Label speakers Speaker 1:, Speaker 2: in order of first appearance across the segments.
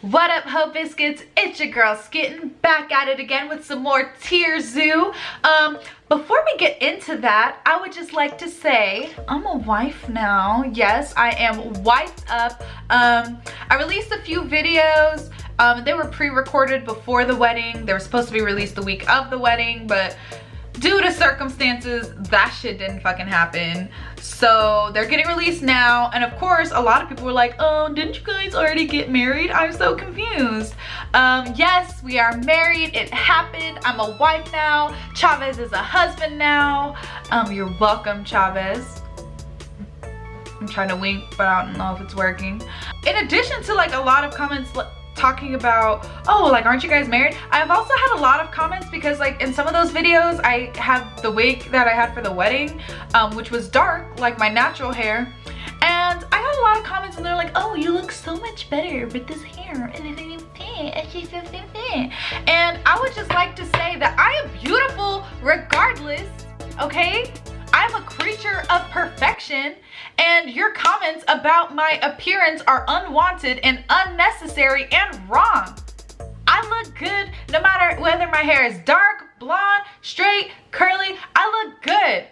Speaker 1: What up, Hope Biscuits? It's your girl Skitten, back at it again with some more TierZoo. Before we get into that, I would just like to say I'm a wife now. Yes, I am wifed up. I released a few videos. They were pre-recorded before the wedding. They were supposed to be released the week of the wedding, but due to circumstances, that shit didn't fucking happen. So they're getting released now. And of course, a lot of people were like, oh, didn't you guys already get married? I'm so confused. Yes, we are married. It happened. I'm a wife now. Chavez is a husband now. You're welcome, Chavez. I'm trying to wink, but I don't know if it's working. In addition to like a lot of comments talking about, oh, like, aren't you guys married? I've also had a lot of comments because like in some of those videos I have the wig that I had for the wedding, which was dark like my natural hair, and I got a lot of comments and they're like, oh, you look so much better with this hair, and I would just like to say that I am beautiful regardless, okay? I'm a creature of perfection, and your comments about my appearance are unwanted and unnecessary and wrong. I look good no matter whether my hair is dark, blonde, straight, curly. I look good.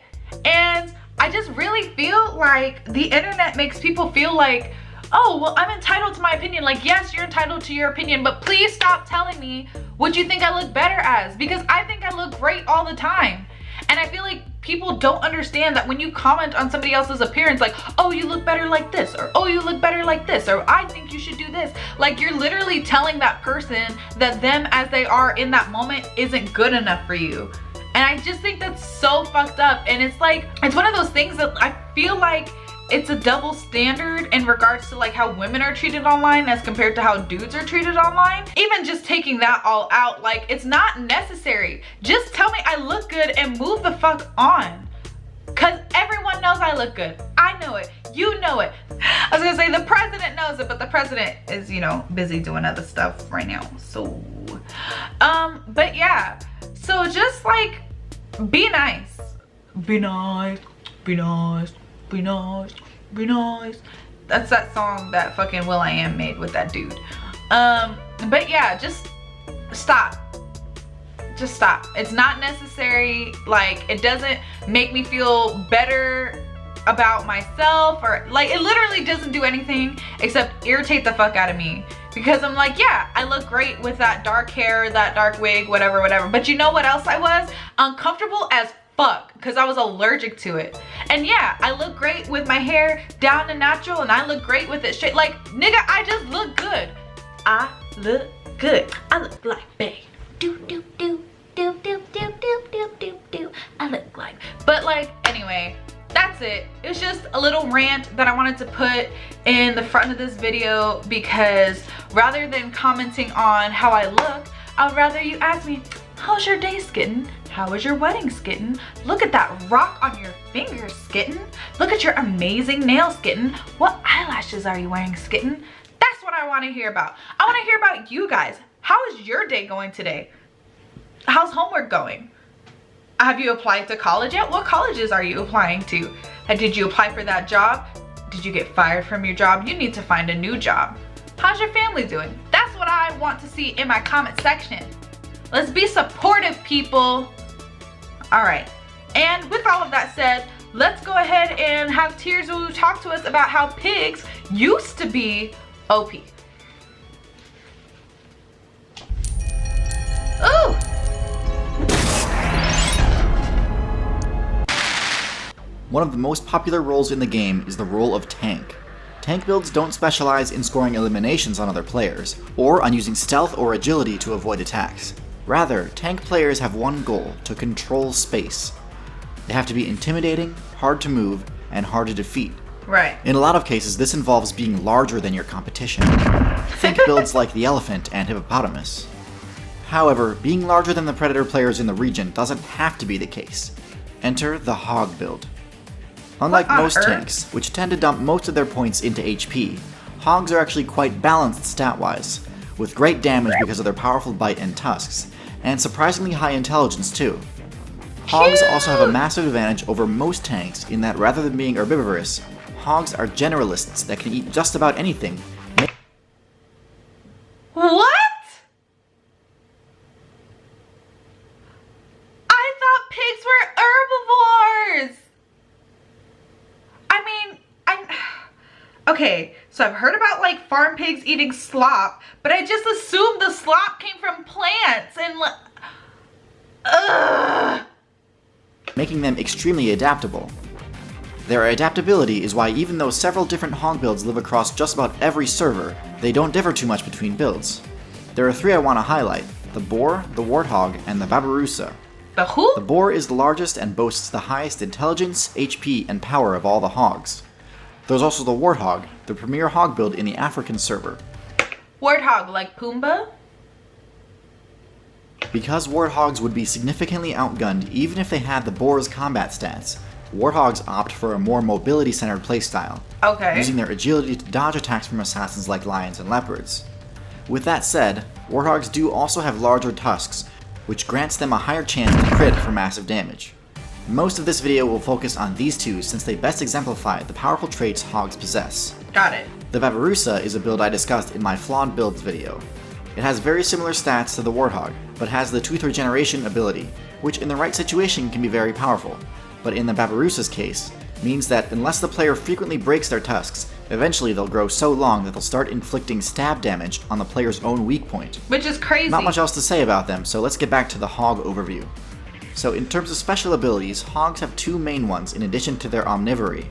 Speaker 1: And I just really feel like the internet makes people feel like, oh, well, I'm entitled to my opinion. Like, yes, you're entitled to your opinion, but please stop telling me what you think I look better as, because I think I look great all the time. And I feel like people don't understand that when you comment on somebody else's appearance, like, oh, you look better like this, or oh, you look better like this, or I think you should do this. Like, you're literally telling that person that them as they are in that moment isn't good enough for you. And I just think that's so fucked up. And it's like, it's one of those things that I feel like it's a double standard in regards to like how women are treated online as compared to how dudes are treated online. Even just taking that all out, like, it's not necessary. Just tell me I look good and move the fuck on. Cause everyone knows I look good. I know it, you know it. I was gonna say the president knows it, but the president is, you know, busy doing other stuff right now. So, but yeah. So just like, be nice. Be nice, be nice. Be nice, be nice. That's that song that fucking will.i.am made with that dude. But yeah, just stop. Just stop. It's not necessary. Like, it doesn't make me feel better about myself, or like, it literally doesn't do anything except irritate the fuck out of me. Because I'm like, yeah, I look great with that dark hair, that dark wig, whatever, whatever. But you know what else I was? Uncomfortable as fuck, because I was allergic to it. And yeah, I look great with my hair down to natural, and I look great with it straight. Like, nigga, I just look good. I look good. I look like bae. Do do do do do do do do do do. I look like. But like, anyway, that's it. It was just a little rant that I wanted to put in the front of this video, because rather than commenting on how I look, I'd rather you ask me, how's your day, Skitten? How was your wedding, Skitten? Look at that rock on your finger, Skitten. Look at your amazing nails, Skitten. What eyelashes are you wearing, Skitten? That's what I want to hear about. I want to hear about you guys. How is your day going today? How's homework going? Have you applied to college yet? What colleges are you applying to? Did you apply for that job? Did you get fired from your job? You need to find a new job. How's your family doing? That's what I want to see in my comment section. Let's be supportive, people. All right, and with all of that said, let's go ahead and have TierZoo talk to us about how pigs used to be OP. Ooh!
Speaker 2: One of the most popular roles in the game is the role of tank. Tank builds don't specialize in scoring eliminations on other players, or on using stealth or agility to avoid attacks. Rather, tank players have one goal: to control space. They have to be intimidating, hard to move, and hard to defeat.
Speaker 1: Right.
Speaker 2: In a lot of cases, this involves being larger than your competition. Think builds like the elephant and hippopotamus. However, being larger than the predator players in the region doesn't have to be the case. Enter the hog build. Unlike most tanks, which tend to dump most of their points into HP, hogs are actually quite balanced stat-wise, with great damage because of their powerful bite and tusks, and surprisingly high intelligence too. Hogs also have a massive advantage over most tanks in that rather than being herbivorous, hogs are generalists that can eat just about anything,
Speaker 1: Okay, so I've heard about like farm pigs eating slop, but I just assumed the slop came from plants and
Speaker 2: making them extremely adaptable. Their adaptability is why even though several different hog builds live across just about every server, they don't differ too much between builds. There are three I want to highlight: the boar, the warthog, and the babirusa.
Speaker 1: The who?
Speaker 2: The boar is the largest and boasts the highest intelligence, HP, and power of all the hogs. There's also the warthog, the premier hog build in the African server.
Speaker 1: Warthog, like Pumbaa?
Speaker 2: Because warthogs would be significantly outgunned even if they had the boar's combat stats, warthogs opt for a more mobility-centered playstyle,
Speaker 1: Okay.
Speaker 2: using their agility to dodge attacks from assassins like lions and leopards. With that said, warthogs do also have larger tusks, which grants them a higher chance to crit for massive damage. Most of this video will focus on these two since they best exemplify the powerful traits hogs possess.
Speaker 1: Got it.
Speaker 2: The babirusa is a build I discussed in my flawed builds video. It has very similar stats to the warthog, but has the tooth regeneration ability, which in the right situation can be very powerful, but in the babirusa's case, means that unless the player frequently breaks their tusks, eventually they'll grow so long that they'll start inflicting stab damage on the player's own weak point.
Speaker 1: Which is crazy.
Speaker 2: Not much else to say about them, so let's get back to the hog overview. So in terms of special abilities, hogs have two main ones in addition to their omnivory.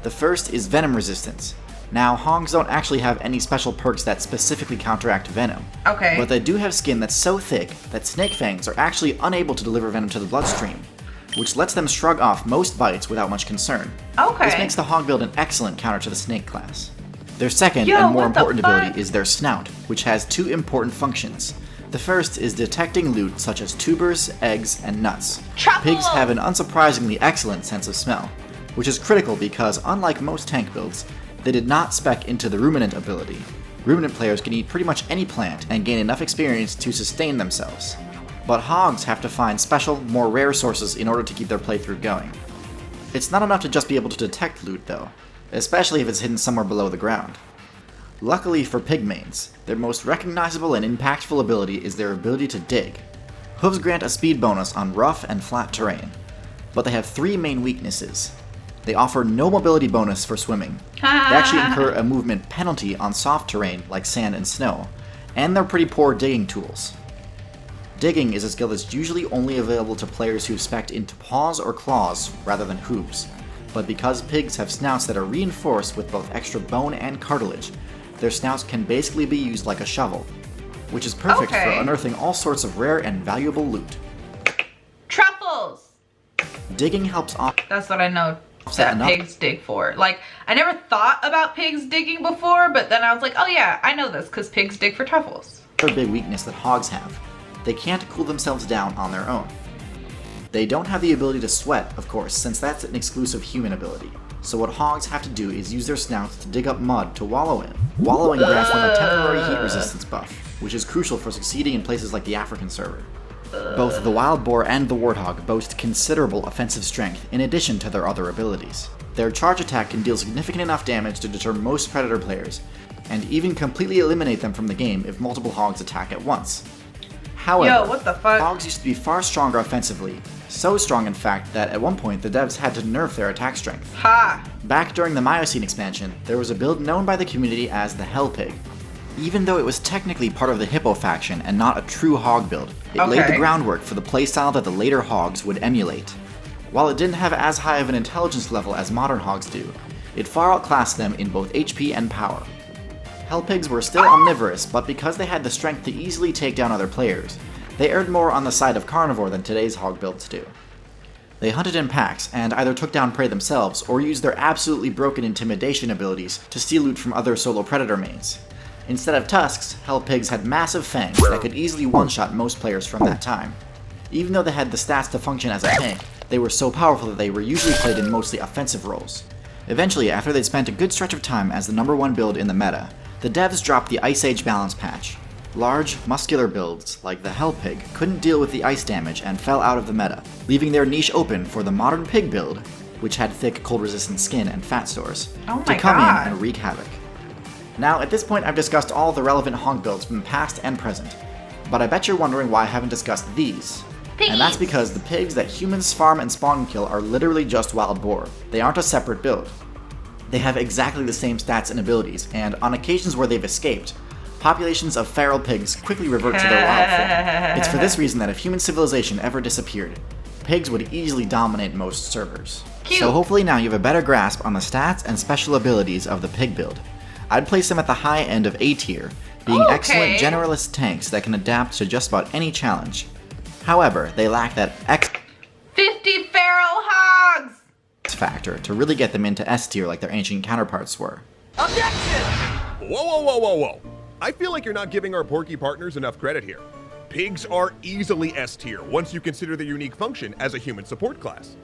Speaker 2: The first is venom resistance. Now, hogs don't actually have any special perks that specifically counteract venom,
Speaker 1: Okay.
Speaker 2: but they do have skin that's so thick that snake fangs are actually unable to deliver venom to the bloodstream, which lets them shrug off most bites without much concern.
Speaker 1: Okay.
Speaker 2: This makes the hog build an excellent counter to the snake class. Their second
Speaker 1: Yo,
Speaker 2: and more
Speaker 1: what the
Speaker 2: important
Speaker 1: fuck?
Speaker 2: ability is their snout, which has two important functions. The first is detecting loot such as tubers, eggs, and nuts.
Speaker 1: Truffles!
Speaker 2: Pigs have an unsurprisingly excellent sense of smell, which is critical because, unlike most tank builds, they did not spec into the ruminant ability. Ruminant players can eat pretty much any plant and gain enough experience to sustain themselves. But hogs have to find special, more rare sources in order to keep their playthrough going. It's not enough to just be able to detect loot though, especially if it's hidden somewhere below the ground. Luckily for pig mains, their most recognizable and impactful ability is their ability to dig. Hooves grant a speed bonus on rough and flat terrain, but they have three main weaknesses. They offer no mobility bonus for swimming. They actually incur a movement penalty on soft terrain like sand and snow, and they're pretty poor digging tools. Digging is a skill that's usually only available to players who've spec'd into paws or claws rather than hooves, but because pigs have snouts that are reinforced with both extra bone and cartilage, their snouts can basically be used like a shovel, which is perfect for
Speaker 1: Okay.
Speaker 2: unearthing all sorts of rare and valuable loot.
Speaker 1: Truffles!
Speaker 2: Digging helps
Speaker 1: That's what I know
Speaker 2: Offset
Speaker 1: that
Speaker 2: enough.
Speaker 1: pigs dig for. Like, I never thought about pigs digging before, but then I was like, oh yeah, I know this because pigs dig for truffles.
Speaker 2: another big weakness that hogs have. They can't cool themselves down on their own. They don't have the ability to sweat, of course, since that's an exclusive human ability. So what hogs have to do is use their snouts to dig up mud to wallow in. Wallowing grants them a temporary heat resistance buff, which is crucial for succeeding in places like the African server. Both the wild boar and the warthog boast considerable offensive strength in addition to their other abilities. Their charge attack can deal significant enough damage to deter most predator players, and even completely eliminate them from the game if multiple hogs attack at once. However,
Speaker 1: Yo, what the fuck?
Speaker 2: hogs used to be far stronger offensively, so strong in fact that at one point the devs had to nerf their attack strength.
Speaker 1: Ha!
Speaker 2: Back during the Miocene expansion, there was a build known by the community as the Hell Pig. Even though it was technically part of the Hippo faction and not a true hog build, it laid the
Speaker 1: Okay.
Speaker 2: groundwork for the playstyle that the later hogs would emulate. While it didn't have as high of an intelligence level as modern hogs do, it far outclassed them in both HP and power. Hell Pigs were still omnivorous, but because they had the strength to easily take down other players, they erred more on the side of carnivore than today's hog builds do. They hunted in packs and either took down prey themselves or used their absolutely broken intimidation abilities to steal loot from other solo predator mains. Instead of tusks, Hell Pigs had massive fangs that could easily one-shot most players from that time. Even though they had the stats to function as a tank, they were so powerful that they were usually played in mostly offensive roles. Eventually, after they'd spent a good stretch of time as the #1 build in the meta, the devs dropped the Ice Age balance patch. Large, muscular builds, like the Hell Pig, couldn't deal with the ice damage and fell out of the meta, leaving their niche open for the modern pig build, which had thick, cold-resistant skin and fat stores,
Speaker 1: Oh
Speaker 2: to
Speaker 1: my
Speaker 2: come
Speaker 1: God.
Speaker 2: in and wreak havoc. Now, at this point, I've discussed all the relevant hog builds from the past and present, but I bet you're wondering why I haven't discussed these. And that's because the pigs that humans farm and spawn kill are literally just wild boar. They aren't a separate build. They have exactly the same stats and abilities, and on occasions where they've escaped, populations of feral pigs quickly revert to their wild form. It's for this reason that if human civilization ever disappeared, pigs would easily dominate most servers.
Speaker 1: Cute.
Speaker 2: So hopefully now you have a better grasp on the stats and special abilities of the pig build. I'd place them at the high end of A tier, being excellent generalist tanks that can adapt to just about any challenge. However, they lack that
Speaker 1: 50 feral hogs!
Speaker 2: factor to really get them into S tier like their ancient counterparts were.
Speaker 3: Objection! Whoa. I feel like you're not giving our porky partners enough credit here. Pigs are easily S tier once you consider their unique function as a human support class.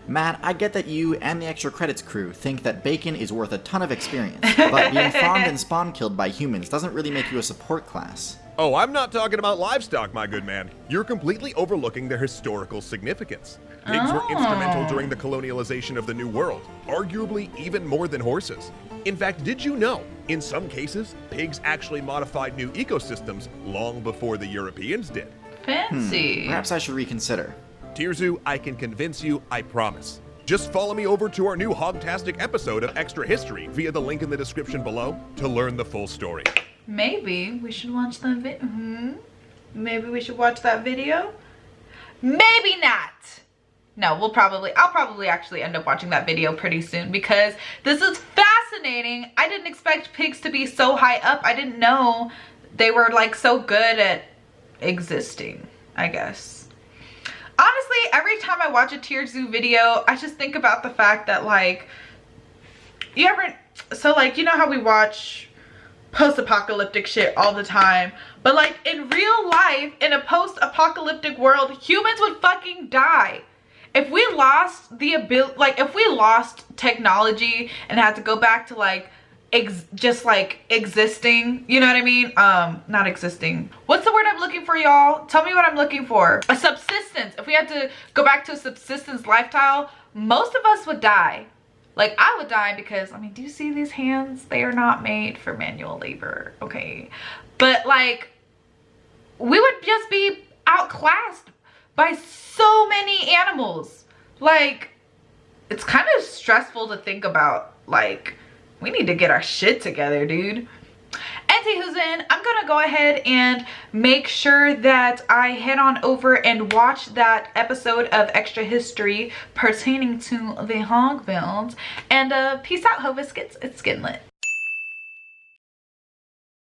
Speaker 2: Matt, I get that you and the extra credits crew think that bacon is worth a ton of experience, but being farmed and spawn killed by humans doesn't really make you a support class.
Speaker 3: Oh, I'm not talking about livestock, my good man. You're completely overlooking their historical significance. Pigs were instrumental during the colonialization of the New World, arguably even more than horses. In fact, did you know, in some cases, pigs actually modified new ecosystems long before the Europeans did?
Speaker 1: Fancy.
Speaker 2: Perhaps I should reconsider.
Speaker 3: TierZoo, I can convince you, I promise. Just follow me over to our new Hogtastic episode of Extra History via the link in the description below to learn the full story.
Speaker 1: Maybe we should watch that Maybe we should watch that video? Maybe not. No, I'll probably actually end up watching that video pretty soon because this is fascinating. I didn't expect pigs to be so high up. I didn't know they were like so good at existing, I guess. Honestly, every time I watch a TierZoo video, I just think about the fact that like, you know how we watch post-apocalyptic shit all the time, but like in real life, in a post-apocalyptic world, humans would fucking die. If we lost the ability, like if we lost technology and had to go back to like just like existing, you know what I mean? Not existing. What's the word I'm looking for, y'all? Tell me what I'm looking for. A subsistence. If we had to go back to a subsistence lifestyle, most of us would die. Like I would die because, I mean, do you see these hands? They are not made for manual labor, okay? But like, we would just be outclassed by so many animals. Like, it's kind of stressful to think about. Like, we need to get our shit together, dude. Anywhoozin, I'm gonna go ahead and make sure that I head on over and watch that episode of Extra History pertaining to the hog build. And peace out, Hovis. It's Skittenlit.